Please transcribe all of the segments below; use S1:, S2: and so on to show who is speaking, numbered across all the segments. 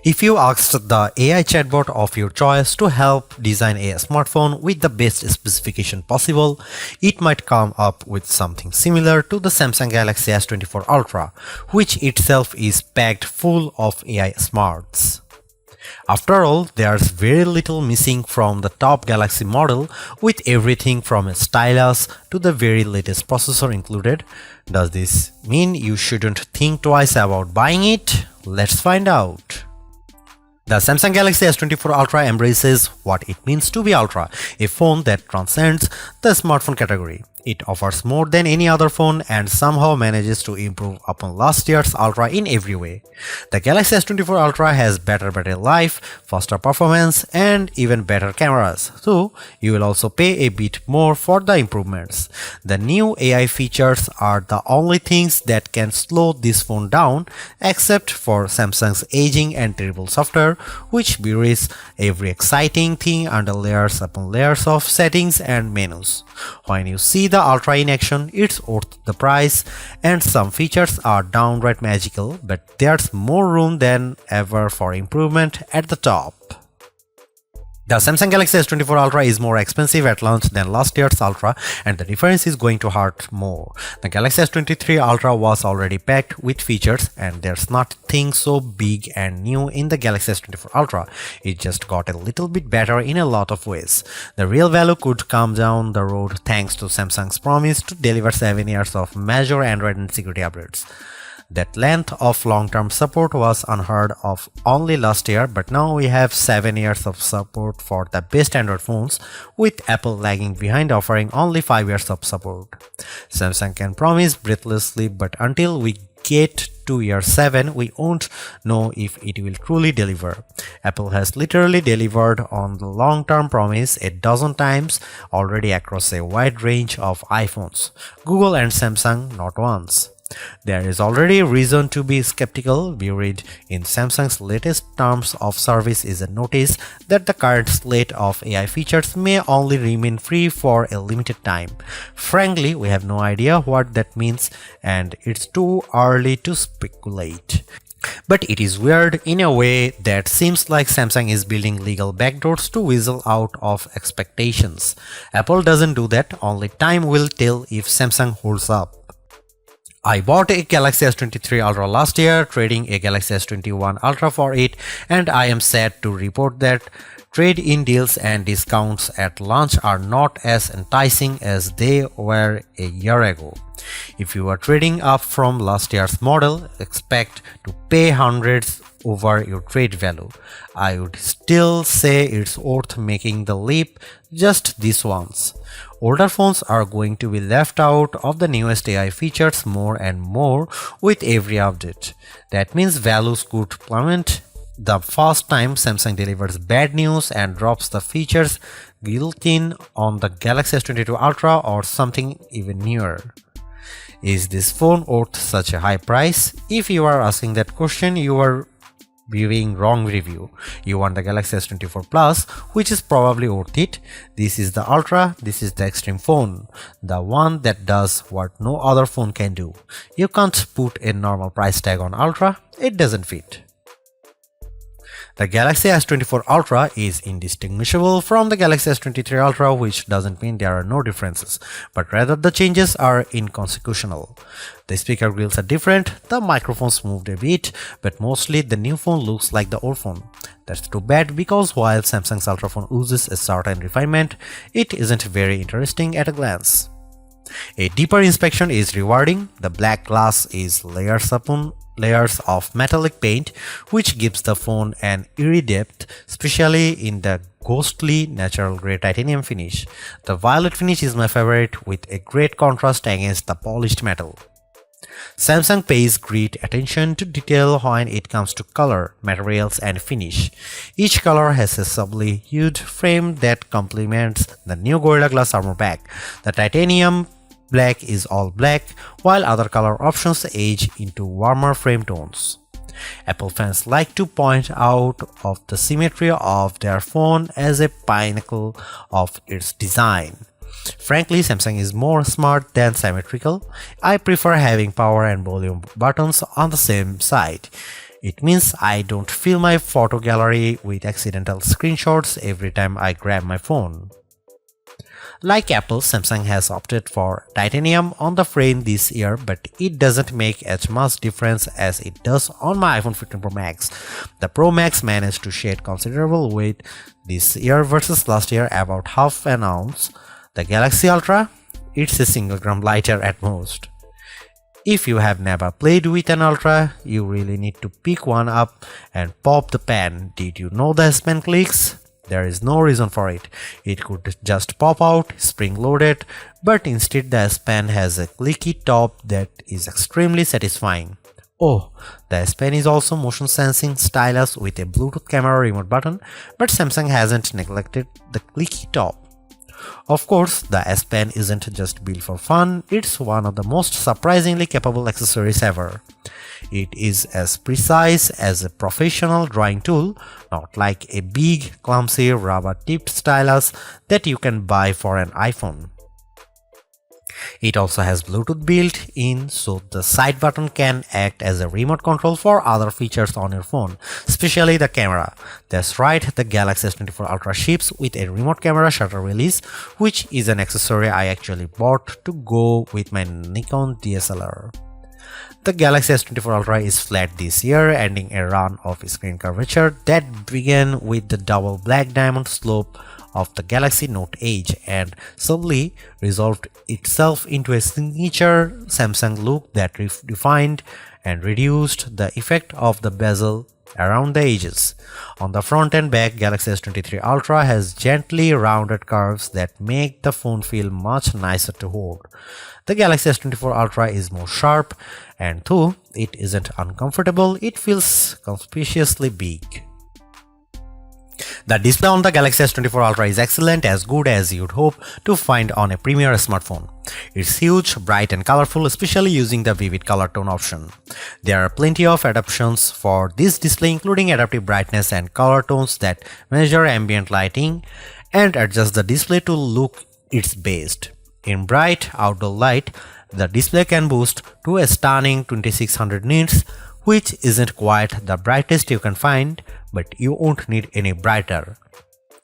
S1: If you asked the AI chatbot of your choice to help design a smartphone with the best specification possible, it might come up with something similar to the Samsung Galaxy S24 Ultra, which itself is packed full of AI smarts. After all, there's very little missing from the top Galaxy model, with everything from a stylus to the very latest processor included. Does this mean you shouldn't think twice about buying it? Let's find out. The Samsung Galaxy S24 Ultra embraces what it means to be Ultra, a phone that transcends the smartphone category. It offers more than any other phone and somehow manages to improve upon last year's Ultra in every way. The Galaxy S24 Ultra has better battery life, faster performance, and even better cameras, so you will also pay a bit more for the improvements. The new AI features are the only things that can slow this phone down, except for Samsung's aging and terrible software, which buries every exciting thing under layers upon layers of settings and menus. When you see the Ultra in action, it's worth the price, and some features are downright magical, but there's more room than ever for improvement at the top. The Samsung Galaxy S24 Ultra is more expensive at launch than last year's Ultra, and the difference is going to hurt more. The Galaxy S23 Ultra was already packed with features, and there's nothing so big and new in the Galaxy S24 Ultra. It just got a little bit better in a lot of ways. The real value could come down the road thanks to Samsung's promise to deliver 7 years of major Android and security updates. That length of long-term support was unheard of only last year, but now we have 7 years of support for the best Android phones, with Apple lagging behind offering only 5 years of support. Samsung can promise breathlessly, but until we get to year 7, we won't know if it will truly deliver. Apple has literally delivered on the long-term promise a dozen times already across a wide range of iPhones. Google and Samsung not once. There is already reason to be skeptical. Buried in Samsung's latest terms of service is a notice that the current slate of AI features may only remain free for a limited time. Frankly, we have no idea what that means, and it's too early to speculate. But it is weird in a way that seems like Samsung is building legal backdoors to weasel out of expectations. Apple doesn't do that, only time will tell if Samsung holds up. I bought a Galaxy S23 Ultra last year, trading a Galaxy S21 Ultra for it, and I am sad to report that trade-in deals and discounts at launch are not as enticing as they were a year ago. If you are trading up from last year's model, expect to pay hundreds over your trade value. I would still say it's worth making the leap just this once. Older phones are going to be left out of the newest AI features more and more with every update. That means values could plummet the first time Samsung delivers bad news and drops the features built-in on the Galaxy S22 Ultra or something even newer. Is this phone worth such a high price? If you are asking that question, you are viewing wrong review. You want the Galaxy S24 Plus, which is probably worth it. This is the Ultra, this is the extreme phone, the one that does what no other phone can do. You can't put a normal price tag on Ultra, it doesn't fit. The Galaxy S24 Ultra is indistinguishable from the Galaxy S23 Ultra, which doesn't mean there are no differences, but rather the changes are inconsequential. The speaker grills are different, the microphones moved a bit, but mostly the new phone looks like the old phone. That's too bad, because while Samsung's Ultra phone oozes a certain refinement, it isn't very interesting at a glance. A deeper inspection is rewarding. The black glass is layers upon layers of metallic paint, which gives the phone an eerie depth, especially in the ghostly natural grey titanium finish. The violet finish is my favorite, with a great contrast against the polished metal. Samsung pays great attention to detail when it comes to color, materials, and finish. Each color has a subtly hued frame that complements the new Gorilla Glass armor pack. The titanium black is all black, while other color options age into warmer frame tones. Apple fans like to point out of the symmetry of their phone as a pinnacle of its design. Frankly, Samsung is more smart than symmetrical. I prefer having power and volume buttons on the same side. It means I don't fill my photo gallery with accidental screenshots every time I grab my phone. Like Apple, Samsung has opted for titanium on the frame this year, but it doesn't make as much difference as it does on my iPhone 15 Pro Max. The Pro Max managed to shed considerable weight this year versus last year, about half an ounce. The Galaxy Ultra, it's a single gram lighter at most. If you have never played with an Ultra, you really need to pick one up and pop the pen. Did you know the S Pen clicks? There is no reason for it. It could just pop out, spring-loaded, but instead the S Pen has a clicky top that is extremely satisfying. Oh, the S Pen is also motion sensing stylus with a Bluetooth camera remote button, but Samsung hasn't neglected the clicky top. Of course, the S Pen isn't just built for fun, it's one of the most surprisingly capable accessories ever. It is as precise as a professional drawing tool, not like a big, clumsy, rubber-tipped stylus that you can buy for an iPhone. It also has Bluetooth built in, so the side button can act as a remote control for other features on your phone, especially the camera. That's right, the Galaxy S24 Ultra ships with a remote camera shutter release, which is an accessory I actually bought to go with my Nikon DSLR. The Galaxy S24 Ultra is flat this year, ending a run of screen curvature that began with the double black diamond slope of the Galaxy Note Edge and subtly resolved itself into a signature Samsung look that refined and reduced the effect of the bezel around the edges. On the front and back, Galaxy S23 Ultra has gently rounded curves that make the phone feel much nicer to hold. The Galaxy S24 Ultra is more sharp, and though it isn't uncomfortable, it feels conspicuously big. The display on the Galaxy S24 Ultra is excellent, as good as you'd hope to find on a premier smartphone. It's huge, bright and colorful, especially using the vivid color tone option. There are plenty of adaptations for this display, including adaptive brightness and color tones that measure ambient lighting and adjust the display to look its best. In bright outdoor light, the display can boost to a stunning 2600 nits, which isn't quite the brightest you can find, but you won't need any brighter.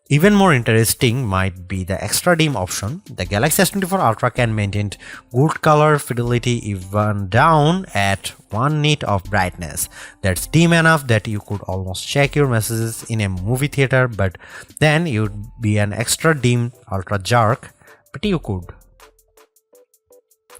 S1: Even more interesting might be the extra dim option. The Galaxy S24 Ultra can maintain good color fidelity even down at 1 nit of brightness. That's dim enough that you could almost check your messages in a movie theater, but then you'd be an extra dim ultra jerk, but you could.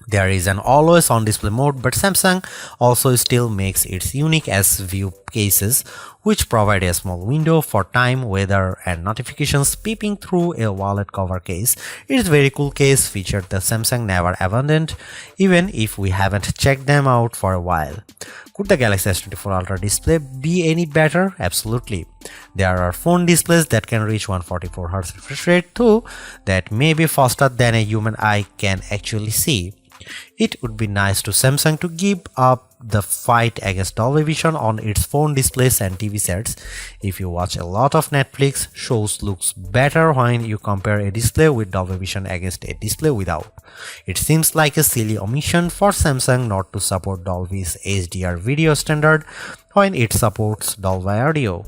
S1: There is an always on display mode, but Samsung also still makes its unique S View cases, which provide a small window for time, weather and notifications peeping through a wallet cover case. It's a very cool case feature that Samsung never abandoned, even if we haven't checked them out for a while. Could the Galaxy S24 Ultra display be any better? Absolutely. There are phone displays that can reach 144Hz refresh rate too, that may be faster than a human eye can actually see. It would be nice to Samsung to give up the fight against Dolby Vision on its phone displays and TV sets. If you watch a lot of Netflix shows, looks better when you compare a display with Dolby Vision against a display without. It seems like a silly omission for Samsung not to support Dolby's HDR video standard when it supports Dolby Audio.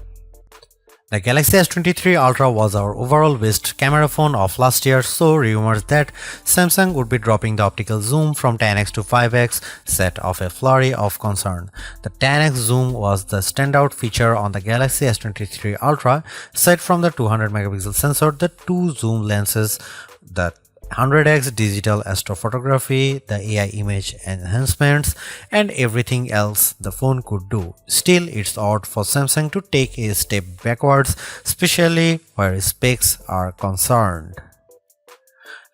S1: The Galaxy S23 Ultra was our overall best camera phone of last year, so rumors that Samsung would be dropping the optical zoom from 10x to 5x set off a flurry of concern. The 10x zoom was the standout feature on the Galaxy S23 Ultra. Aside from the 200 megapixel sensor, the two zoom lenses, the 100x digital astrophotography, the AI image enhancements, and everything else the phone could do. Still, it's odd for Samsung to take a step backwards, especially where specs are concerned.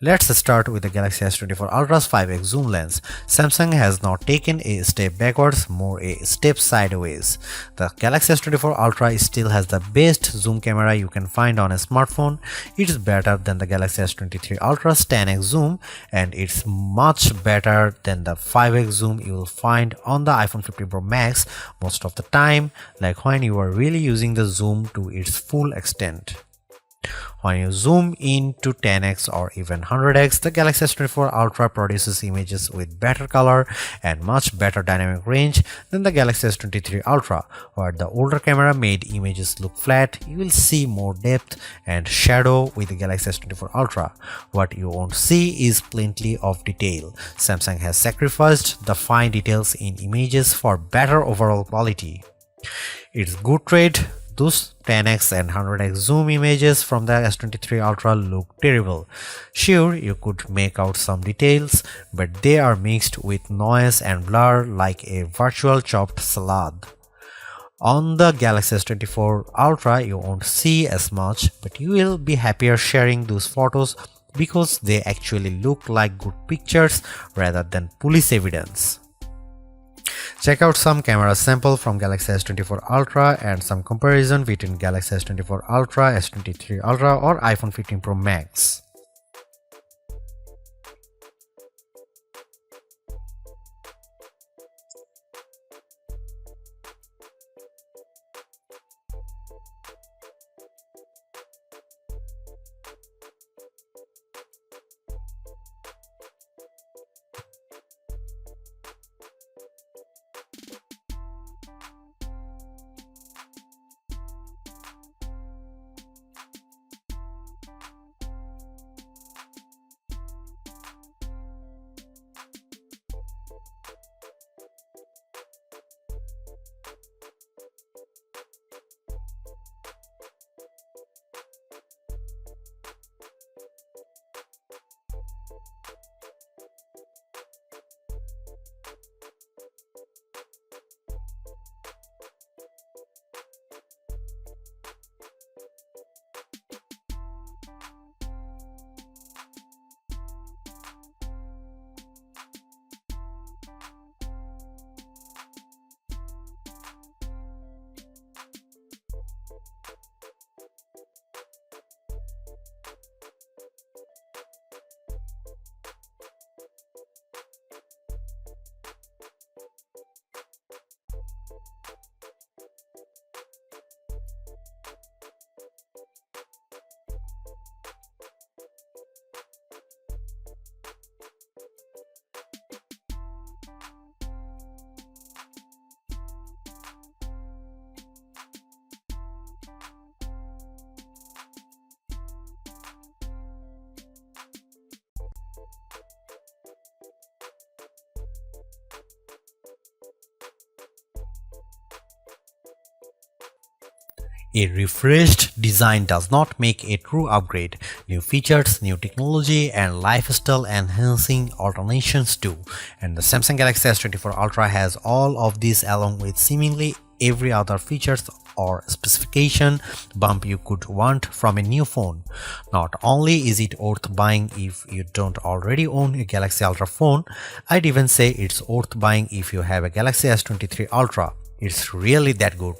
S1: Let's start with the Galaxy S24 Ultra's 5x zoom lens. Samsung has not taken a step backwards, more a step sideways. The Galaxy S24 Ultra still has the best zoom camera you can find on a smartphone. It's better than the Galaxy S23 Ultra's 10x zoom, and it's much better than the 5x zoom you will find on the iPhone 15 Pro Max most of the time, like when you are really using the zoom to its full extent. When you zoom in to 10x or even 100x, the Galaxy S24 Ultra produces images with better color and much better dynamic range than the Galaxy S23 Ultra. Where the older camera made images look flat, you will see more depth and shadow with the Galaxy S24 Ultra. What you won't see is plenty of detail. Samsung has sacrificed the fine details in images for better overall quality. It's good trade. Those 10x and 100x zoom images from the S23 Ultra look terrible. Sure, you could make out some details, but they are mixed with noise and blur like a virtual chopped salad. On the Galaxy S24 Ultra, you won't see as much, but you will be happier sharing those photos because they actually look like good pictures rather than police evidence. Check out some camera sample from Galaxy S24 Ultra and some comparison between Galaxy S24 Ultra, S23 Ultra or iPhone 15 Pro Max. A refreshed design does not make a true upgrade. New features, new technology, and lifestyle enhancing alternations do. And the Samsung Galaxy S24 Ultra has all of these along with seemingly every other features or specification bump you could want from a new phone. Not only is it worth buying if you don't already own a Galaxy Ultra phone, I'd even say it's worth buying if you have a Galaxy S23 Ultra. It's really that good.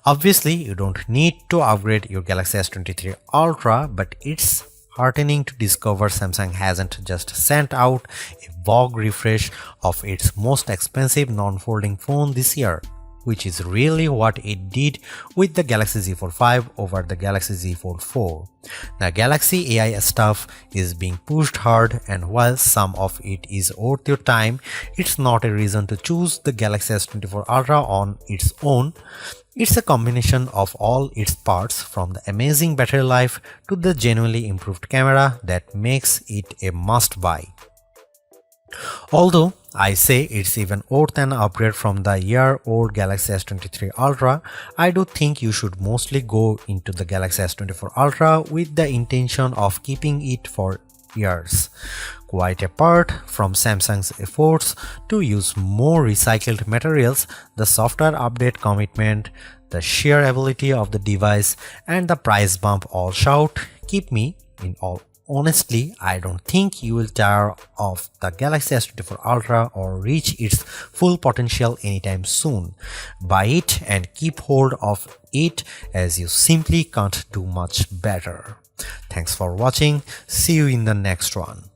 S1: Obviously, you don't need to upgrade your Galaxy S23 Ultra, but it's heartening to discover Samsung hasn't just sent out a vogue refresh of its most expensive non-folding phone this year, which is really what it did with the Galaxy Z Fold 5 over the Galaxy Z Fold 4. The Galaxy AI stuff is being pushed hard, and while some of it is worth your time, it's not a reason to choose the Galaxy S24 Ultra on its own. It's a combination of all its parts, from the amazing battery life to the genuinely improved camera, that makes it a must-buy. Although I say it's even worth an upgrade from the year-old Galaxy S23 Ultra, I do think you should mostly go into the Galaxy S24 Ultra with the intention of keeping it for years. Quite apart from Samsung's efforts to use more recycled materials, the software update commitment, the sheer ability of the device, and the price bump all shout, keep me in all. Honestly, I don't think you will tire of the Galaxy S24 Ultra or reach its full potential anytime soon. Buy it and keep hold of it, as you simply can't do much better. Thanks for watching. See you in the next one.